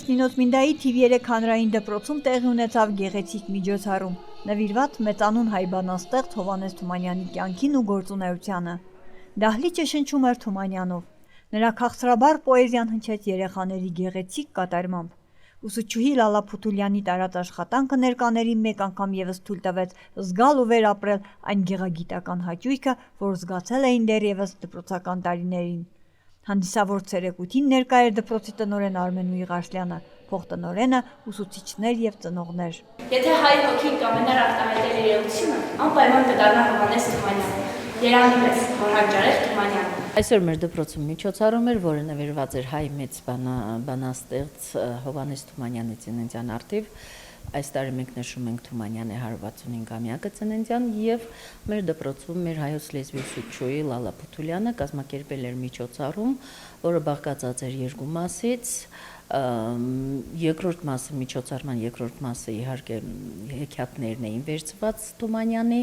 Նինոց Մինդայի TV3 հանրային դպրոցում տեղի ունեցավ գեղեցիկ միջոցառում, նվիրված մեծանուն հայ բանաստեղծ Հովհաննես Թումանյանի կյանքին ու գործունեությանը։ Դահլիճը շնչում էր Թումանյանով։ Նրա քաղցրաբար պոեզիան հնչեց երեխաների գեղեցիկ կատարմամբ։ Ուսուցչուհի Լալա Փութուլյանի տարած աշխատանքը ներկաներին մեկ անգամ ևս թույլ տվեց զգալ ու վերապրել այն գեղագիտական հաճույքը, որ զգացել էին դեռևս դպրոցական տարիներին։ Հանդիսավոր ցերեկույթին ներկա էր դպրոցի տնօրեն Արմեն Ղարսլյանը, փոխտնօրենը, ուսուցիչներ եւ ծնողներ։ Եթե հայ հոգին կամենար արտահայտել իր էությունը, անպայման կդառնա Հովհաննես Թումանյանը, Երանի մեծ, որ հանճարեղ Թումանյանը։ Այսօր մեր դպրոցում միջոցառում էր, որը նվիրված էր հայ մեծ բանաստեղծ Հովհաննես Թումանյանի ծննդյան առթիվ։ Այս տարի մենք նշում ենք Թումանյանի 165-ամյակը ծննդյան եւ մեր դպրոցում մեր հայոց լեզվի ուսուցչուհի Լալա Փութուլյանը կազմակերպել էր միջոցառում, որը բաղկացած էր երկու մասից։ Երկրորդ մասը միջոցառման երկրորդ մասը իհարկե հեքիաթներն էին վերցված Թումանյանի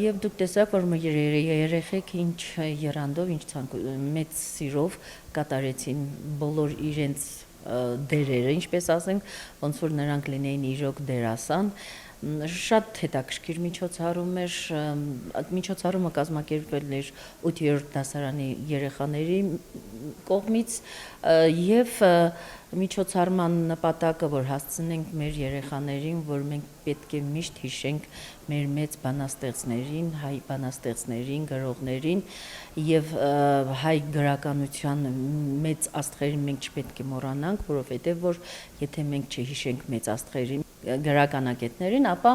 եւ դուք տեսաք, որ մեր երեխեք ինչ երանդով, ինչ մեծ սիրով կատարեցին բոլոր իրենց դերերը, ինչպես ասենք, ոնց որ նրանք լինեին իրոք դերասան, շատ հետաքրքիր միջոցառում էր, միջոցառումը կազմակերպվել էր 8-րդ դասարանի երեխաների կողմից եւ միջոցառման նպատակը, որ հասցնենք մեր երեխաներին, որ մենք պետք է միշտ հիշենք մեր մեծ բանաստեղծներին, հայ բանաստեղծներին, գրողներին եւ հայ գրականության մեծ աստղերին մենք չպետք է մոռանանք, որովհետեւ որ եթե մենք չհիշենք մեծ աստղերին, գրականագետներին, ապա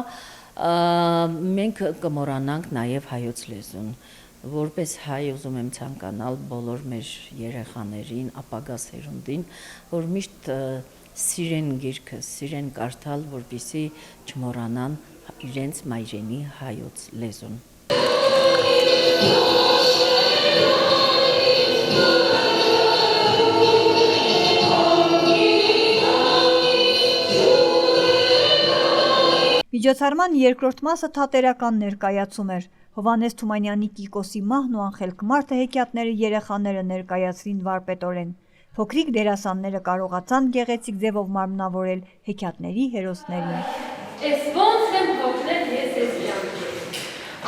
մենք կմոռանանք նաեւ հայոց լեզուն։ Որպես հայ ուզում եմ ցանկանալ բոլոր մեր երեխաներին, ապագա սերունդին, որ միշտ սիրեն գիրքը, սիրեն կարդալ, որպեսզի չմոռանան իրենց մայրենի հայոց լեզուն։ Միջոցառման երկրորդ մասը թատերական ներկայացում էր։ Հովհաննես Թումանյանի Կիկոսի մահն ու անխելք մարդը հեքիաթները երեխաները ներկայացրին վարպետորեն։ Փոքրիկ դերասանները կարողացան գեղեցիկ ձևով մարմնավորել հեքիաթների հերոսներին։ Ես ոնց եմ հոգնել ես ես կյանքի։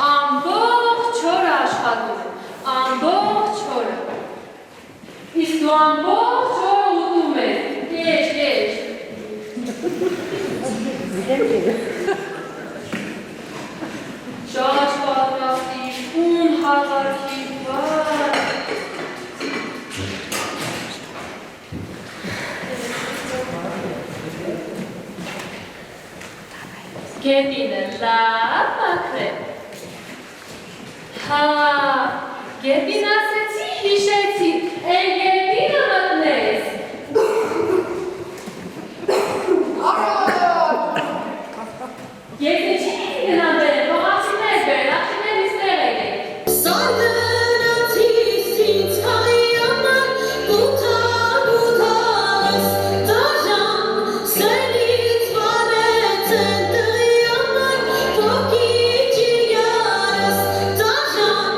Ամբողջ օրը աշխատում եմ, ամբողջ օրը։ Իսկ դու ամբողջ օրը ուտում ես, կեջ։ Շաչ պատրաստի, ուն հաղարքի, Գետինը լավ մաքրել։ Հա, գետին ասեցի, հիշեցի, էլ գետինը մտնես։ Եթե չի գնան բերել, փողացիներ բերել, ախիներ իստեղ եկեք։ Սարդնացի սինց հաղի ամար, բութանս, դաժան, սենից վարեց են տղի ամար, փոքիչ իրյարս, դաժան,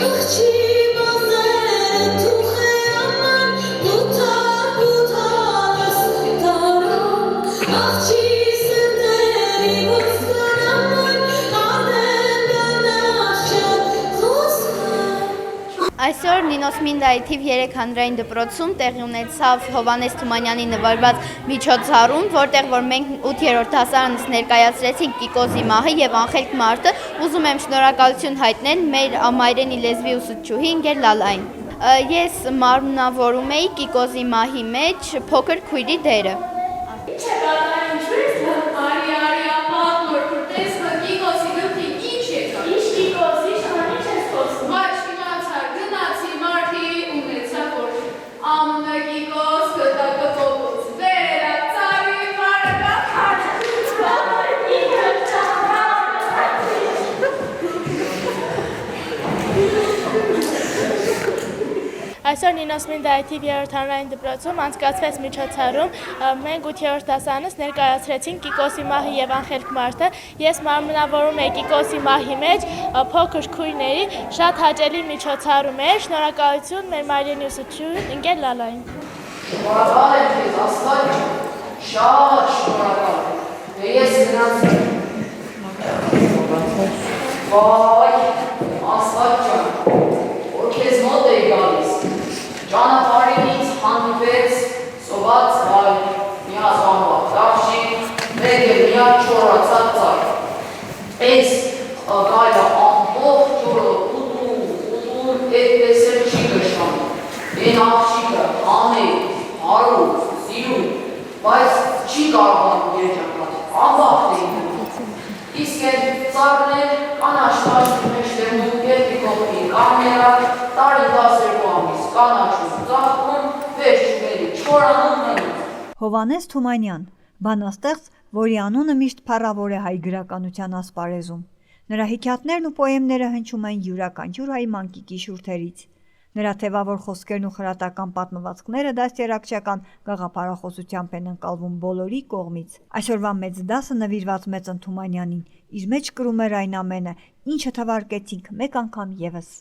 աղջի մազեր, թուխե ամար, բութանս, դարան, աղջի Այսօր Նինոց Մինդայի TV3 հանրային դպրոցում տեղի ունեցավ Հովհաննես Թումանյանի նվիրված միջոցառում, որտեղ որ մենք 8-րդ դասարանից ներկայացրեցինք Կիկոսի մահը եւ անխելք մարդը, ուզում եմ շնորհակալություն հայտնել մեր մայրենի լեզվի ուսուցչուհի ընկեր Լալային։ Ես մարմնավորում էի Կիկոսի մահի մեջ փոքր քույրի դերը։ Այսօր Նինոց Մինդայի TV3 հանրային դպրոցում անցկացվեց միջոցառում, մենք 8-րդ դասարանից ներկայացրեցինք Կիկոսի մահը եւ անխելք մարդը։ Ես մարմնավորում եմ Կիկոսի մահի մեջ փոքր քույրների, շատ հաճելի միջոցառում էր, շնորհակալություն մեր մայրենի ուսուցչուհին ընկեր Լալային։ Շնորհակալ եմ քեզ Աստված ջան, շատ շնորհակալ եմ։ Դե ես նրանց վայ Աստված ջան, որ քեզ մոտ էի գալիս, ճանապարհին ինձ հանդիպեց սոված հայ, միազանված աղջիկ, մեկ էլ միակ չորացած ծառ։ Այս գայլը ամբողջ օրը ուտում, այդպես էլ չի գշտանում։ Այն աղջիկը հանել, հարում, սիրում, բայց չի կարողանում երջանկալ, անբախտ էին մնում։ Իսկ այդ ծառն էլ կանաչ տաշտի մեջտեղում գետի կողքին կանգնելա, տարի 12 ամիս կանաչում ծաղկում, վերջ չուվերի չորանում մնում։ Հովհաննես Թումանյան, բանաստեղծ, որի անունը միշտ փառավոր է հայ գրականության ասպարեզում։ Նրա հեքիաթներն ու պոեմները հնչում են յուրաքանչյուր հայ մանկիկի շուրթերից։ Նրա թևավոր խոսքերն ու խրատական պատմվածքները դաստիարակչական գաղափարախոսությամբ են ընկալվում բոլորի կողմից։ Այսօրվա մեծ դասը նվիրված Մեծն Թումանյանին իր մեջ կրում էր այն ամենը, ինչը թվարկեցինք մեկ անգամ ևս։